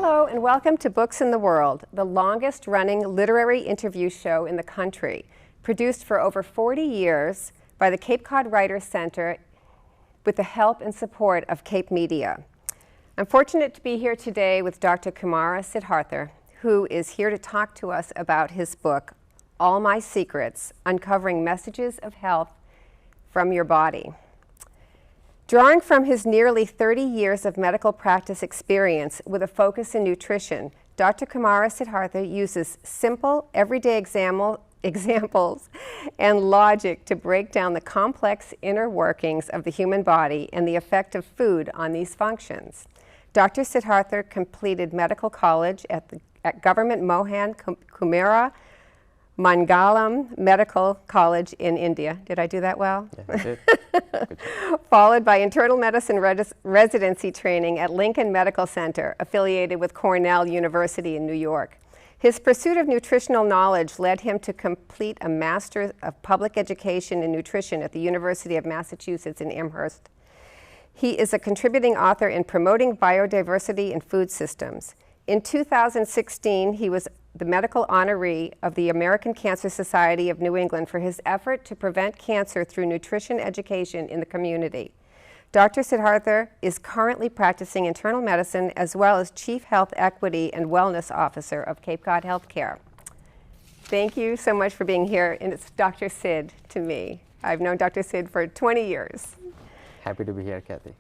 Hello and welcome to Books in the World, the longest running literary interview show in the country, produced for over 40 years by the Cape Cod Writers Center with the help and support of Cape Media. I'm fortunate to be here today with Dr. KUMARA SIDHARTHA, who is here to talk to us about his book, All My Secrets, Uncovering Messages of Health from Your Body. Drawing from his nearly 30 years of medical practice experience with a focus in nutrition, Dr. KUMARA SIDHARTHA uses simple, everyday examples and logic to break down the complex inner workings of the human body and the effect of food on these functions. Dr. SIDHARTHA completed medical college at Government Mohan Kumara Mangalam Medical College in India. Did I do that well? Yeah, you did. Good job. Followed by internal medicine residency training at Lincoln Medical Center, affiliated with Cornell University in New York. His pursuit of nutritional knowledge led him to complete a Master of Public Education in Nutrition at the University of Massachusetts in Amherst. He is a contributing author in Promoting Biodiversity in Food Systems. In 2016, he was the medical honoree of the American Cancer Society of New England for his effort to prevent cancer through nutrition education in the community. Dr. SIDHARTHA is currently practicing internal medicine as well as Chief Health Equity and Wellness Officer of Cape Cod Healthcare. Thank you so much for being here, and it's Dr. Sid to me. I've known Dr. Sid for 20 years. Happy to be here, Kathy.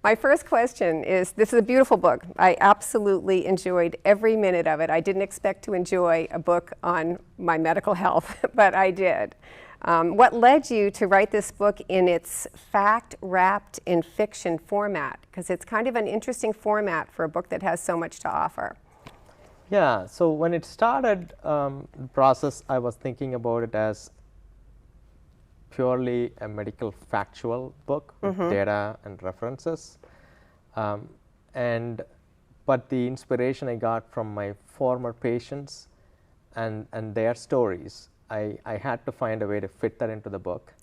My first question is, this is a beautiful book. I absolutely enjoyed every minute of it. I didn't expect to enjoy a book on my medical health, but I did. What led you to write this book in its fact-wrapped in fiction format? Because it's kind of an interesting format for a book that has so much to offer. Yeah, so when it started, the process, I was thinking about it as purely a medical factual book with data and references. But the inspiration I got from my former patients and their stories, I had to find a way to fit that into the book.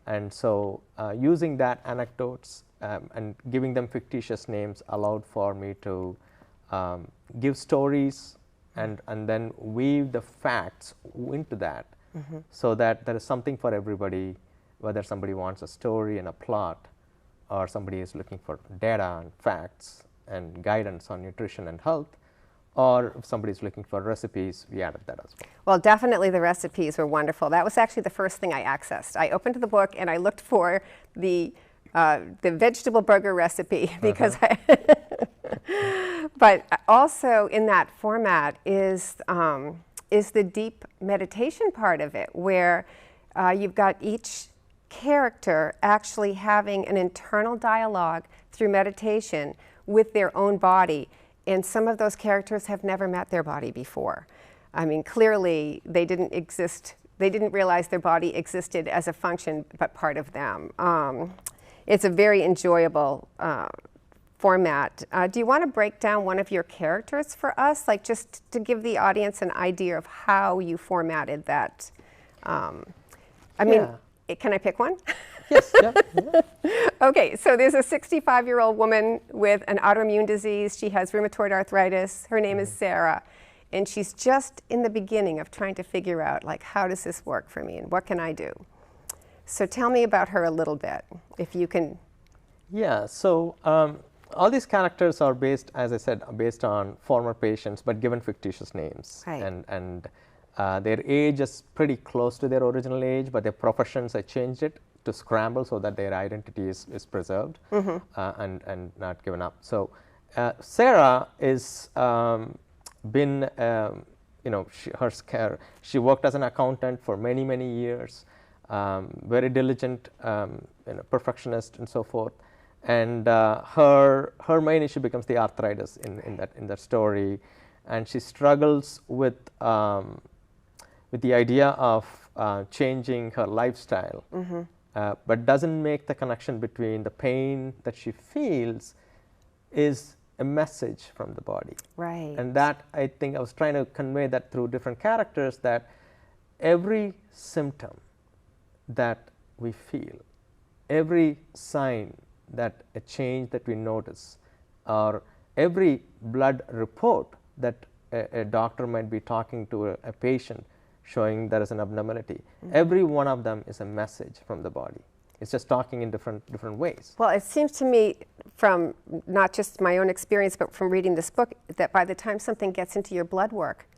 And so using that anecdotes and giving them fictitious names allowed for me to give stories and then weave the facts into that. So that there is something for everybody, whether somebody wants a story and a plot, or somebody is looking for data and facts and guidance on nutrition and health, or if somebody is looking for recipes, we added that as well. Well, definitely the recipes were wonderful. That was actually the first thing I accessed. I opened the book and I looked for the vegetable burger recipe because but also in that format is the deep meditation part of it, where you've got each character actually having an internal dialogue through meditation with their own body. And some of those characters have never met their body before. I mean, clearly they didn't realize their body existed as a function, but part of them. It's a very enjoyable format. Do you want to break down one of your characters for us, like just to give the audience an idea of how you formatted that? I mean, can I pick one? Yes, yeah. Okay, so there's a 65-year-old woman with an autoimmune disease. She has rheumatoid arthritis. Her name is Sarah, and she's just in the beginning of trying to figure out, like, how does this work for me and what can I do? So tell me about her a little bit, if you can. Yeah, so all these characters are based, as I said, based on former patients, but given fictitious names. Right. And their age is pretty close to their original age, but their professions, I changed it to scramble so that their identity is preserved and not given up. So Sarah is been, she worked as an accountant for many, many years, very diligent, perfectionist and so forth. And her main issue becomes the arthritis in that story, and she struggles with the idea of changing her lifestyle, but doesn't make the connection between the pain that she feels is a message from the body. Right. And that, I think I was trying to convey that through different characters, that every symptom that we feel, every sign that a change that we notice, or every blood report that a doctor might be talking to a patient showing there is an abnormality, every one of them is a message from the body. It's just talking in different ways. Well, it seems to me, from not just my own experience, but from reading this book, that by the time something gets into your blood work,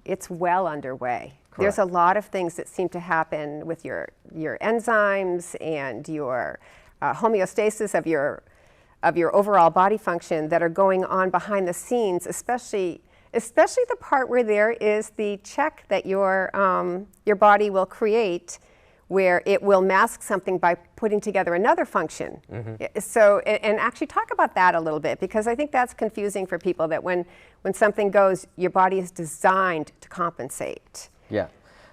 it's well underway. Correct. There's a lot of things that seem to happen with your enzymes and your homeostasis of your overall body function that are going on behind the scenes, especially the part where there is the check that your body will create, where it will mask something by putting together another function. So, and actually talk about that a little bit, because I think that's confusing for people, that when something goes, your body is designed to compensate. Yeah.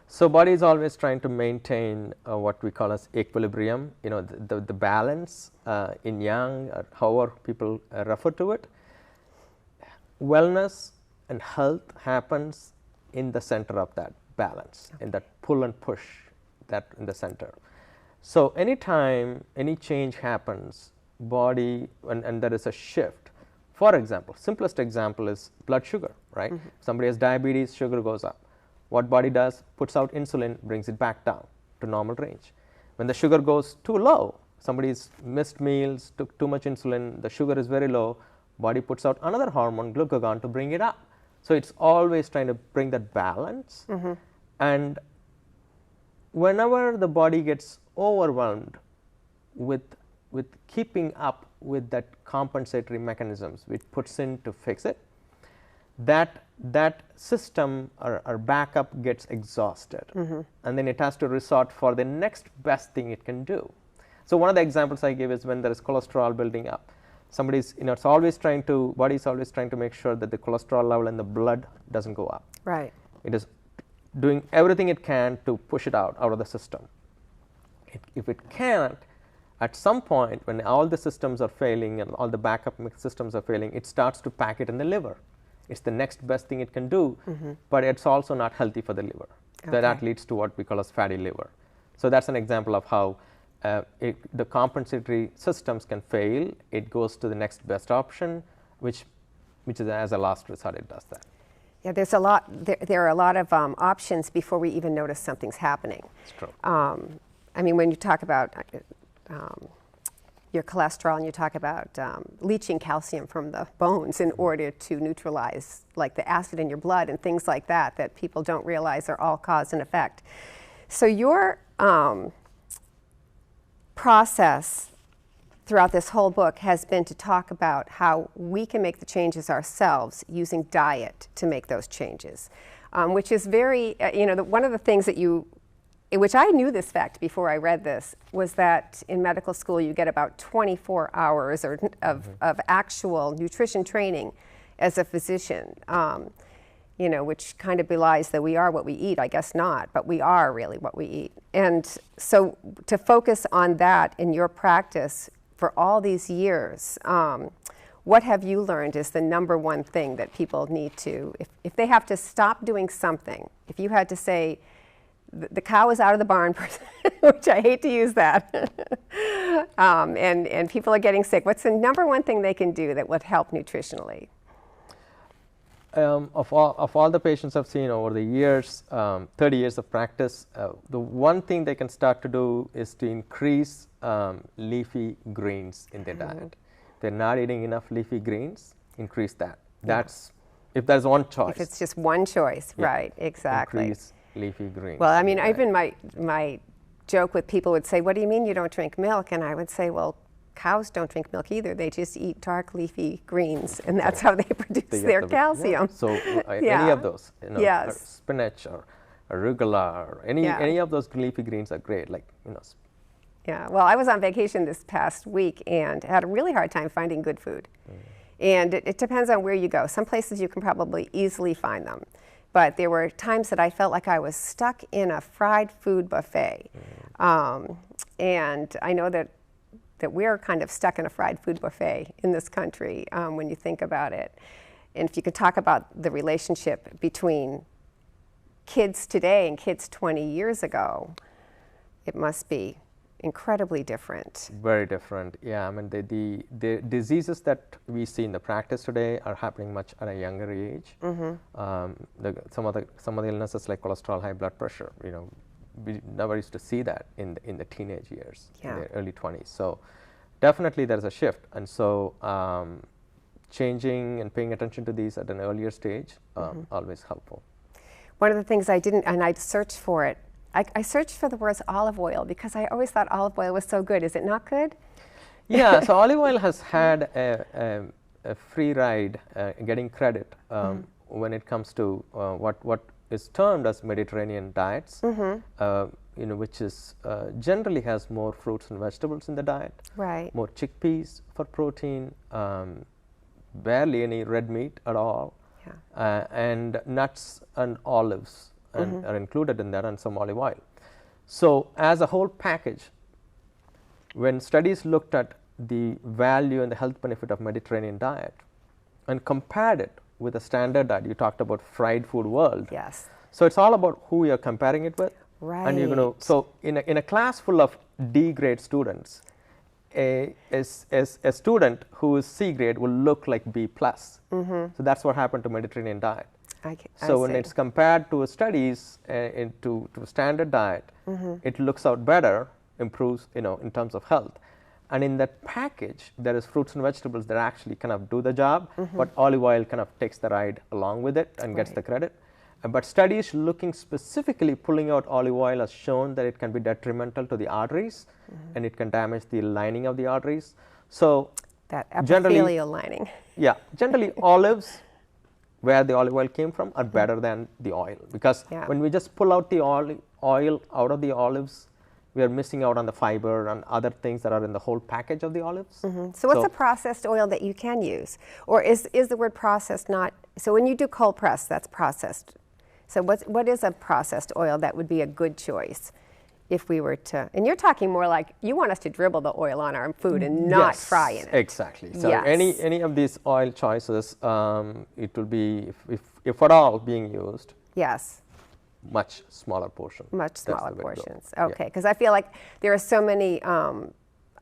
So body is always trying to maintain what we call as equilibrium, you know, the balance in yang, or however people refer to it. Wellness and health happens in the center of that balance, in that pull and push that in the center. So anytime any change happens, body, and there is a shift. For example, simplest example is blood sugar, right? Somebody has diabetes, sugar goes up. What body does? Puts out insulin, brings it back down to normal range. When the sugar goes too low, somebody's missed meals, took too much insulin, the sugar is very low, body puts out another hormone, glucagon, to bring it up. So it's always trying to bring that balance. And whenever the body gets overwhelmed with keeping up with that compensatory mechanisms which puts in to fix it, that system or backup gets exhausted, and then it has to resort for the next best thing it can do. So one of the examples I give is when there is cholesterol building up. Somebody's, it's always trying to, body's always trying to make sure that the cholesterol level in the blood doesn't go up. Right. It is doing everything it can to push it out of the system. If it can't, at some point when all the systems are failing and all the backup systems are failing, it starts to pack it in the liver. It's the next best thing it can do, but it's also not healthy for the liver. Okay. That leads to what we call as fatty liver. So that's an example of how the compensatory systems can fail. It goes to the next best option, which is as a last resort, it does that. Yeah, there's a lot. There are a lot of options before we even notice something's happening. It's true. I mean, when you talk about your cholesterol, and you talk about leaching calcium from the bones in order to neutralize, like, the acid in your blood and things like that, that people don't realize are all cause and effect. So your process throughout this whole book has been to talk about how we can make the changes ourselves using diet to make those changes, which is very, one of the things that which I knew this fact before I read this, was that in medical school you get about 24 hours of actual nutrition training as a physician, which kind of belies that we are what we eat. I guess not, but we are really what we eat. And so to focus on that in your practice for all these years, what have you learned is the number one thing that people need to, if they have to stop doing something, if you had to say, the cow is out of the barn, which I hate to use that, and people are getting sick, what's the number one thing they can do that would help nutritionally? Of all the patients I've seen over the years, 30 years of practice, the one thing they can start to do is to increase leafy greens in their diet. If they're not eating enough leafy greens, increase that. That's, if there's one choice. If it's just one choice, right, exactly. Increase leafy greens. Well, I mean, even my joke with people would say, what do you mean you don't drink milk? And I would say, well, cows don't drink milk either. They just eat dark leafy greens, and that's how they produce their calcium. Yeah. So any of those, yes. Spinach or arugula or any of those leafy greens are great. Yeah. Well, I was on vacation this past week and had a really hard time finding good food. And it depends on where you go. Some places you can probably easily find them. But there were times that I felt like I was stuck in a fried food buffet. And I know that we're kind of stuck in a fried food buffet in this country when you think about it. And if you could talk about the relationship between kids today and kids 20 years ago, it must be incredibly different. Very different, yeah. I mean, the diseases that we see in the practice today are happening much at a younger age. Some of the illnesses like cholesterol, high blood pressure, you know, we never used to see that in the teenage years, in the early 20s. So definitely there is a shift, and so changing and paying attention to these at an earlier stage always helpful. One of the things I didn't, and I searched for it, I searched for the words olive oil because I always thought olive oil was so good. Is it not good? Yeah, so olive oil has had a free ride getting credit when it comes to what is termed as Mediterranean diets, you know, which is generally has more fruits and vegetables in the diet, Right. more chickpeas for protein, barely any red meat at all, and nuts and olives are included in that, and some olive oil. So as a whole package, when studies looked at the value and the health benefit of Mediterranean diet and compared it with a standard diet, you talked about fried food world. Yes. So it's all about who you're comparing it with. Right. And you're going to, so in a class full of D grade students, a student who is C grade will look like B plus. So that's what happened to Mediterranean diet. So when it's compared to studies to a standard diet, it looks out better, improves, you know, in terms of health. And in that package, there is fruits and vegetables that actually kind of do the job, but olive oil kind of takes the ride along with it and gets the credit. But studies looking specifically pulling out olive oil has shown that it can be detrimental to the arteries, and it can damage the lining of the arteries. So that epithelial lining. Yeah, generally olives, where the olive oil came from, are better than the oil, because when we just pull out the oil out of the olives, we are missing out on the fiber and other things that are in the whole package of the olives. So what's a processed oil that you can use? Or is the word processed not, so when you do cold press, that's processed. So what is a processed oil that would be a good choice if we were to, and you're talking more like you want us to dribble the oil on our food and not fry in it. Exactly. So any of these oil choices, it will be, if at all being used, much smaller portion. Much smaller portions. Okay, because I feel like there are so many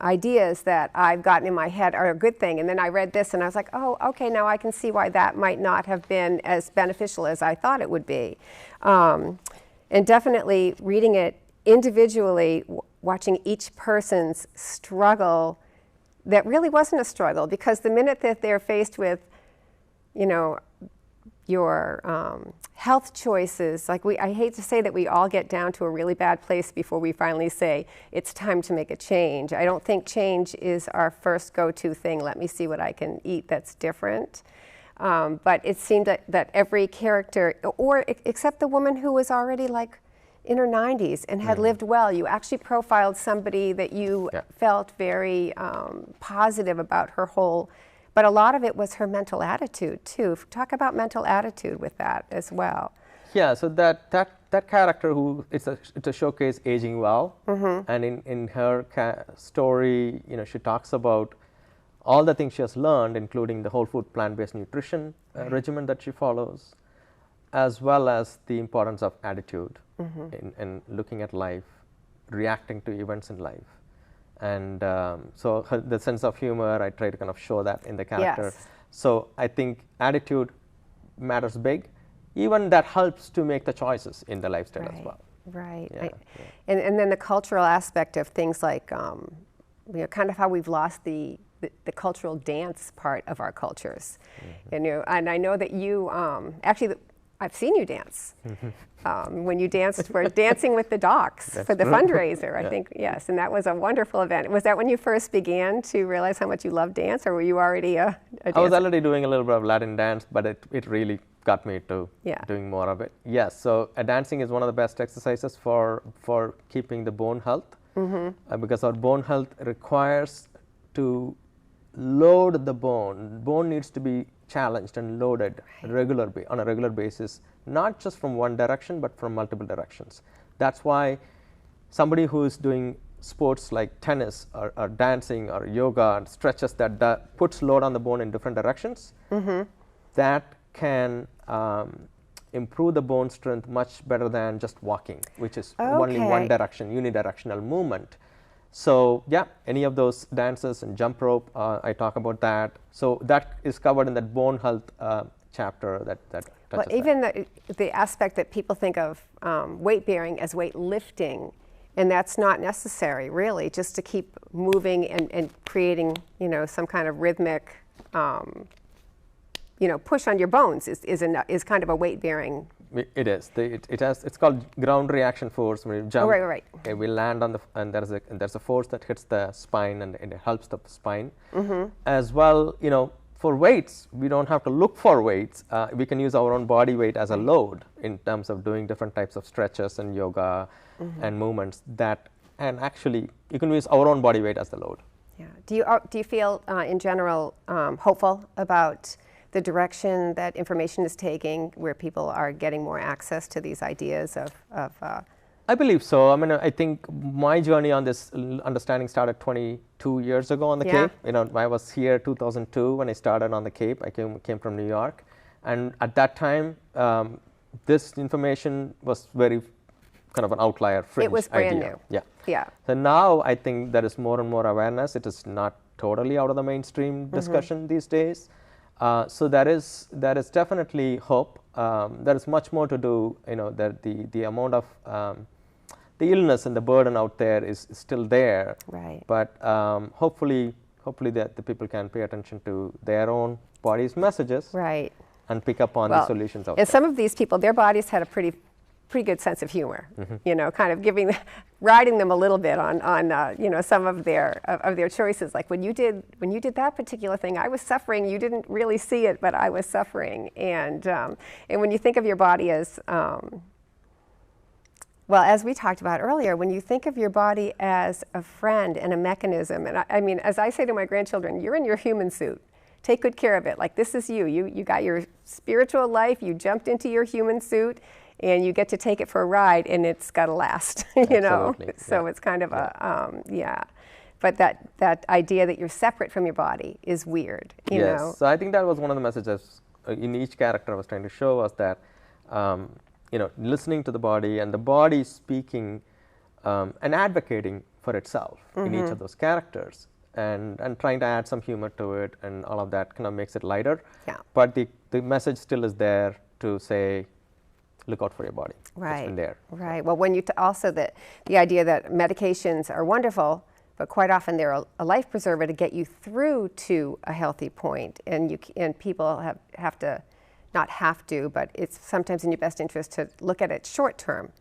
ideas that I've gotten in my head are a good thing, and then I read this and I was like, oh, okay, now I can see why that might not have been as beneficial as I thought it would be. And definitely reading it individually, watching each person's struggle, that really wasn't a struggle, because the minute that they're faced with, you know, your health choices, like I hate to say that we all get down to a really bad place before we finally say it's time to make a change. I don't think change is our first go-to thing. Let me see what I can eat that's different. But it seemed that every character, or except the woman who was already like in her 90s and had lived well, you actually profiled somebody that you felt very positive about her whole. But a lot of it was her mental attitude too. Talk about mental attitude with that as well. Yeah, so that character who it's a showcase aging well, and in her story, you know, she talks about all the things she has learned, including the whole food plant-based nutrition regimen that she follows, as well as the importance of attitude in looking at life, reacting to events in life. And so the sense of humor, I try to kind of show that in the character. So I think attitude matters big. Even that helps to make the choices in the lifestyle as well. Right. And then the cultural aspect of things like, you know, kind of how we've lost the cultural dance part of our cultures. You know, and I know that you, actually, I've seen you dance. When you danced for Dancing with the Docs for the fundraiser, I think, and that was a wonderful event. Was that when you first began to realize how much you loved dance, or were you already a dancer? I was already doing a little bit of Latin dance, but it really got me to doing more of it. Yes, so dancing is one of the best exercises for keeping the bone health, because our bone health requires to load the bone. Bone needs to be challenged and loaded on a regular basis, not just from one direction, but from multiple directions. That's why somebody who is doing sports like tennis or dancing or yoga and stretches that puts load on the bone in different directions, that can improve the bone strength much better than just walking, which is only one direction, unidirectional movement. So yeah, any of those dances and jump rope, I talk about that. So that is covered in that bone health chapter that touches Well, that. even the aspect that people think of weight bearing as weight lifting, and that's not necessary, really, just to keep moving and creating, some kind of rhythmic, push on your bones is kind of a weight bearing. It is. It's called ground reaction force. When you jump, Oh, right. We land on and there's a force that hits the spine and it helps the spine. As well, for weights, we don't have to look for weights. We can use our own body weight as a load in terms of doing different types of stretches and yoga and movements and actually you can use our own body weight as the load. Yeah. Do you feel in general hopeful about the direction that information is taking, where people are getting more access to these ideas of I believe so. I mean, I think my journey on this understanding started 22 years ago on the Cape. I was here 2002 when I started on the Cape. I came from New York, and at that time, this information was very kind of an outlier, fringe It was brand idea. new. Yeah. So now I think there is more and more awareness. It is not totally out of the mainstream discussion these days. So there is definitely hope. There is much more to do. That the amount of the illness and the burden out there is still there. Right. But hopefully that the people can pay attention to their own body's messages. Right. And pick up on the solutions out there. And some of these people, their bodies had a pretty good sense of humor. Kind of riding them a little bit on some of their choices. Like when you did that particular thing, I was suffering. You didn't really see it, but I was suffering. And when you think of your body as well, as we talked about earlier, when you think of your body as a friend and a mechanism, and I mean, as I say to my grandchildren, you're in your human suit. Take good care of it. Like, this is you. You got your spiritual life. You jumped into your human suit, and you get to take it for a ride, and it's got to last. Absolutely. So it's kind of But that idea that you're separate from your body is weird. You know? So I think that was one of the messages in each character I was trying to show was that listening to the body and the body speaking and advocating for itself in each of those characters. And trying to add some humor to it, and all of that kind of makes it lighter. Yeah. But the message still is there to say, look out for your body. Right. It's been there. Right. Well, when you also the idea that medications are wonderful, but quite often they're a life preserver to get you through to a healthy point, and people have to, not have to, but it's sometimes in your best interest to look at it short term.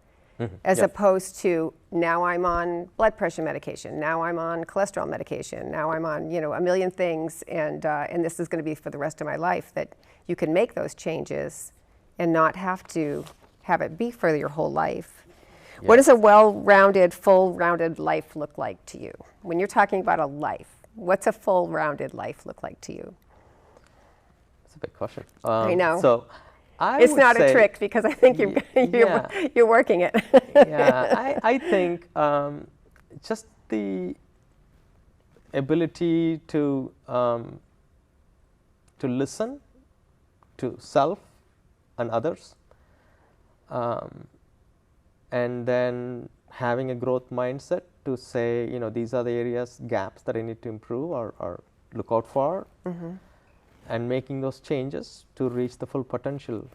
As opposed to, now I'm on blood pressure medication, now I'm on cholesterol medication, now I'm on a million things, and this is going to be for the rest of my life. That you can make those changes and not have to have it be for your whole life. What does a well-rounded, full-rounded life look like to you? When you're talking about a life, what's a full-rounded life look like to you? That's a big question. I know. So it's not a trick, because I think you're working it. I think just the ability to listen to self and others, and then having a growth mindset to say, these are the areas, gaps that I need to improve or look out for. And making those changes to reach the full potential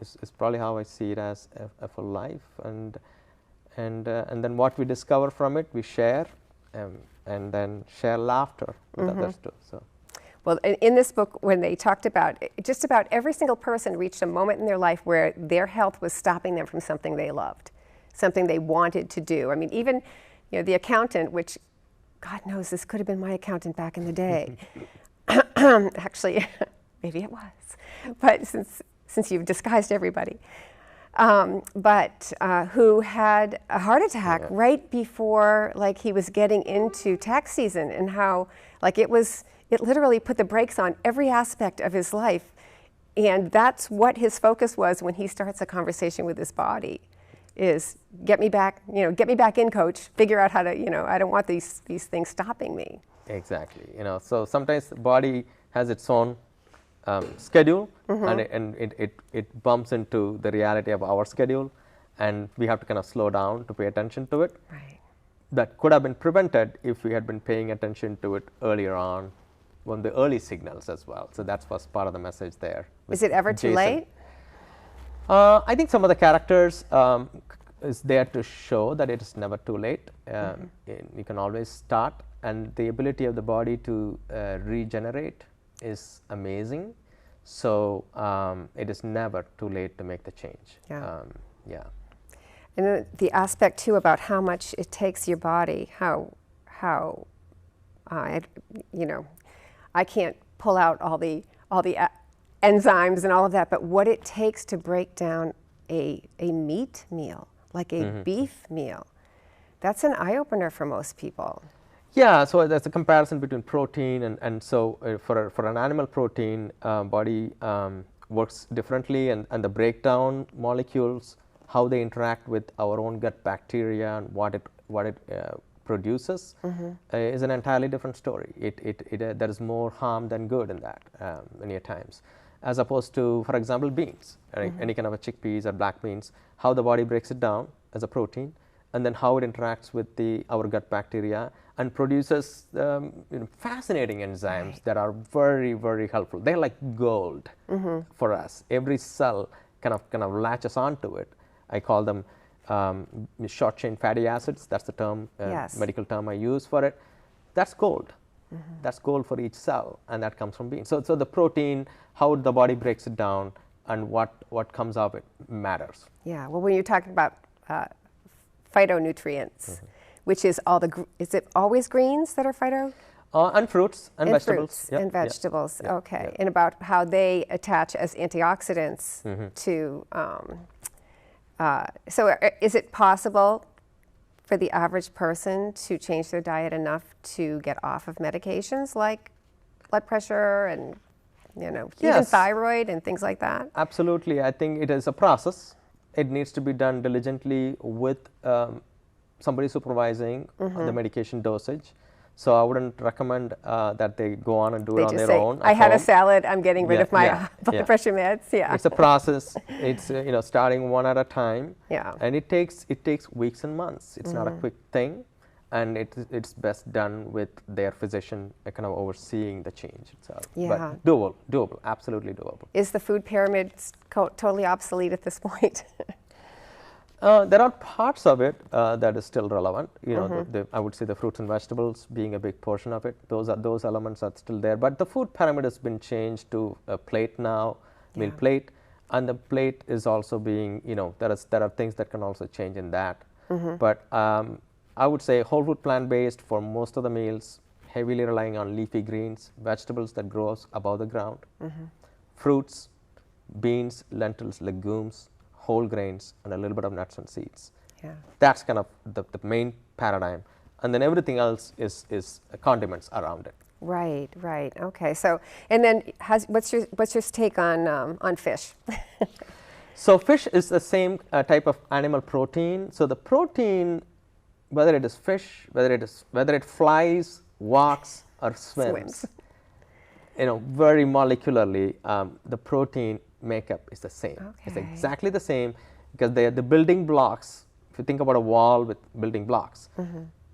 is probably how I see it as a full life. And then what we discover from it, we share, and then share laughter with others too. So. Well, in this book, when they talked about just about every single person reached a moment in their life where their health was stopping them from something they loved, something they wanted to do. I mean, even the accountant, which God knows this could have been my accountant back in the day. Actually, maybe it was, but since you've disguised everybody, but who had a heart attack right before he was getting into tax season, and how it literally put the brakes on every aspect of his life, and that's what his focus was when he starts a conversation with his body, is get me back in, coach, figure out how to, I don't want these things stopping me. Exactly. So sometimes the body has its own schedule, and it bumps into the reality of our schedule, and we have to kind of slow down to pay attention to it. Right. that could have been prevented if we had been paying attention to it earlier on, the early signals as well. So that was part of the message there. Is it ever too late? I think some of the characters is there to show that it is never too late. You can always start, and the ability of the body to regenerate is amazing. So it is never too late to make the change. Yeah. Yeah. And then the aspect too about how much it takes your body, you know, I can't pull out all the enzymes and all of that, but what it takes to break down a meat meal, like a beef meal, that's an eye-opener for most people. Yeah, so there's a comparison between protein and so for an animal protein, body works differently, and the breakdown molecules, how they interact with our own gut bacteria and what it produces is an entirely different story. There is more harm than good in that many a times, as opposed to, for example, beans, right? Any kind of a chickpeas or black beans, how the body breaks it down as a protein, and then how it interacts with our gut bacteria and produces fascinating enzymes that are very, very helpful. They're like gold for us. Every cell kind of latches onto it. I call them short chain fatty acids. That's the term, medical term I use for it. That's gold. That's gold for each cell, and that comes from beans. So the protein, how the body breaks it down, and what comes of it matters. Yeah. Well, when you're talking about phytonutrients, which is is it always greens that are phyto? And fruits and vegetables. Fruits and vegetables, okay. And about how they attach as antioxidants to, so is it possible for the average person to change their diet enough to get off of medications like blood pressure and, even thyroid and things like that? Absolutely. I think it is a process. It needs to be done diligently with somebody supervising the medication dosage. So I wouldn't recommend that they go on and do it on their own. I had a salad, I'm getting rid of my blood pressure meds. Yeah. It's a process. It's starting one at a time. Yeah. And it takes weeks and months. It's not a quick thing, and it's best done with their physician kind of overseeing the change itself. Yeah. But doable, absolutely doable. Is the food pyramid totally obsolete at this point? There are parts of it that is still relevant. I would say the fruits and vegetables being a big portion of it. Those elements are still there. But the food pyramid has been changed to a plate now, meal plate, and the plate is also being, there are things that can also change in that. But I would say whole food plant-based for most of the meals, heavily relying on leafy greens, vegetables that grows above the ground, fruits, beans, lentils, legumes, whole grains, and a little bit of nuts and seeds. Yeah. That's kind of the main paradigm. And then everything else is condiments around it. Right. Okay. So, and then what's your take on fish? So fish is the same type of animal protein. So the protein, whether it is fish, whether it flies, walks, or swims. Very molecularly, the protein makeup is the same. Okay. It's exactly the same, because they are the building blocks. If you think about a wall with building blocks,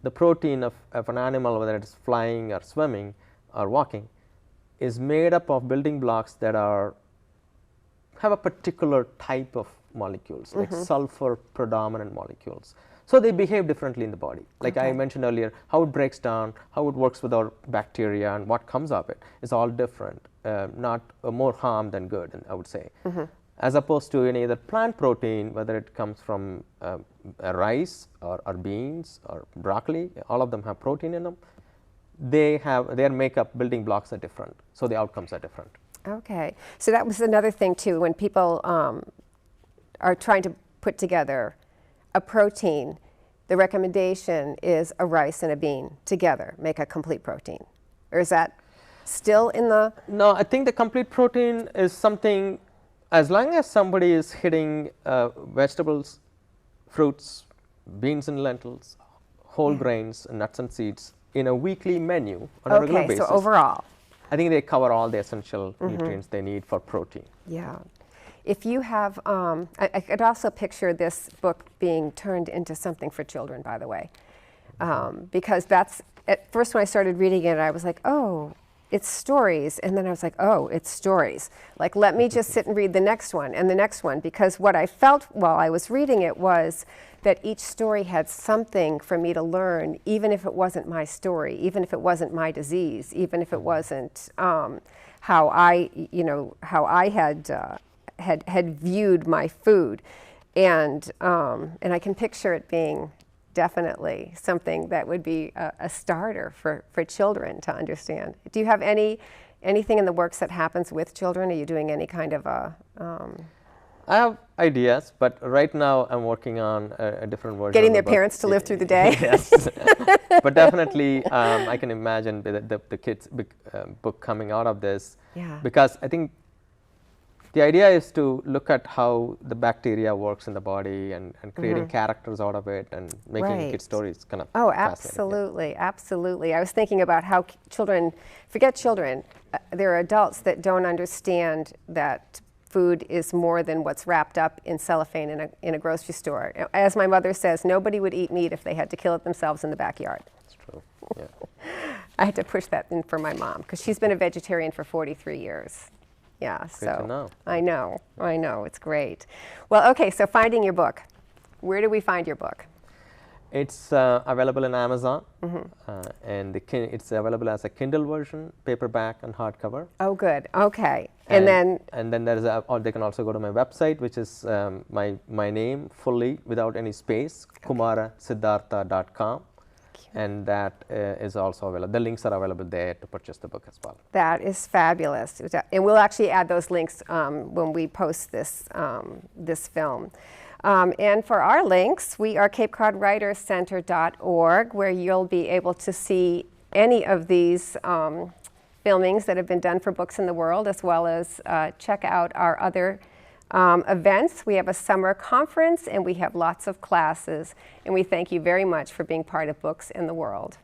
the protein of an animal, whether it's flying or swimming or walking, is made up of building blocks that have a particular type of molecules, like sulfur predominant molecules. So they behave differently in the body. Like I mentioned earlier, how it breaks down, how it works with our bacteria, and what comes of it is all different. Not more harm than good, I would say. As opposed to any other plant protein, whether it comes from rice or beans or broccoli, all of them have protein in them. Their makeup, building blocks are different, so the outcomes are different. Okay, so that was another thing too, when people are trying to put together a protein, the recommendation is a rice and a bean together, make a complete protein. Or is that still in the? No, I think the complete protein is something, as long as somebody is hitting vegetables, fruits, beans and lentils, whole grains, and nuts and seeds in a weekly menu on a regular basis. So overall, I think they cover all the essential nutrients they need for protein. Yeah. If you have, I could also picture this book being turned into something for children, by the way. because that's, at first when I started reading it, I was like, oh, it's stories. And then I was like, oh, it's stories. Like, let me just sit and read the next one and the next one. Because what I felt while I was reading it was that each story had something for me to learn, even if it wasn't my story, even if it wasn't my disease, even if it wasn't how I, how I had viewed my food. And I can picture it being definitely something that would be a starter for children to understand. Do you have anything in the works that happens with children? Are you doing any kind of a... I have ideas, but right now I'm working on a different version. Getting of their the book. parents to live through the day? Yes. But definitely I can imagine the kids' book coming out of this. Yeah. Because I think the idea is to look at how the bacteria works in the body and creating characters out of it and making kid stories kind of Oh, fascinating. absolutely, absolutely. I was thinking about how children, forget children, there are adults that don't understand that food is more than what's wrapped up in cellophane in a grocery store. As my mother says, nobody would eat meat if they had to kill it themselves in the backyard. That's true, yeah. I had to push that in for my mom because she's been a vegetarian for 43 years. Yeah, Good so to know. I know, it's great. Well, okay, so finding your book. Where do we find your book? It's available in Amazon, and it's available as a Kindle version, paperback, and hardcover. Oh, good. Okay, and then there's or they can also go to my website, which is my name fully without any space, KUMARA SIDHARTHA.com, and that is also available. The links are available there to purchase the book as well. that is fabulous, and we'll actually add those links when we post this this film. And for our links, we are CapeCodWritersCenter.org, where you'll be able to see any of these filmings that have been done for Books in the World, as well as check out our other events. We have a summer conference, and we have lots of classes. And we thank you very much for being part of Books in the World.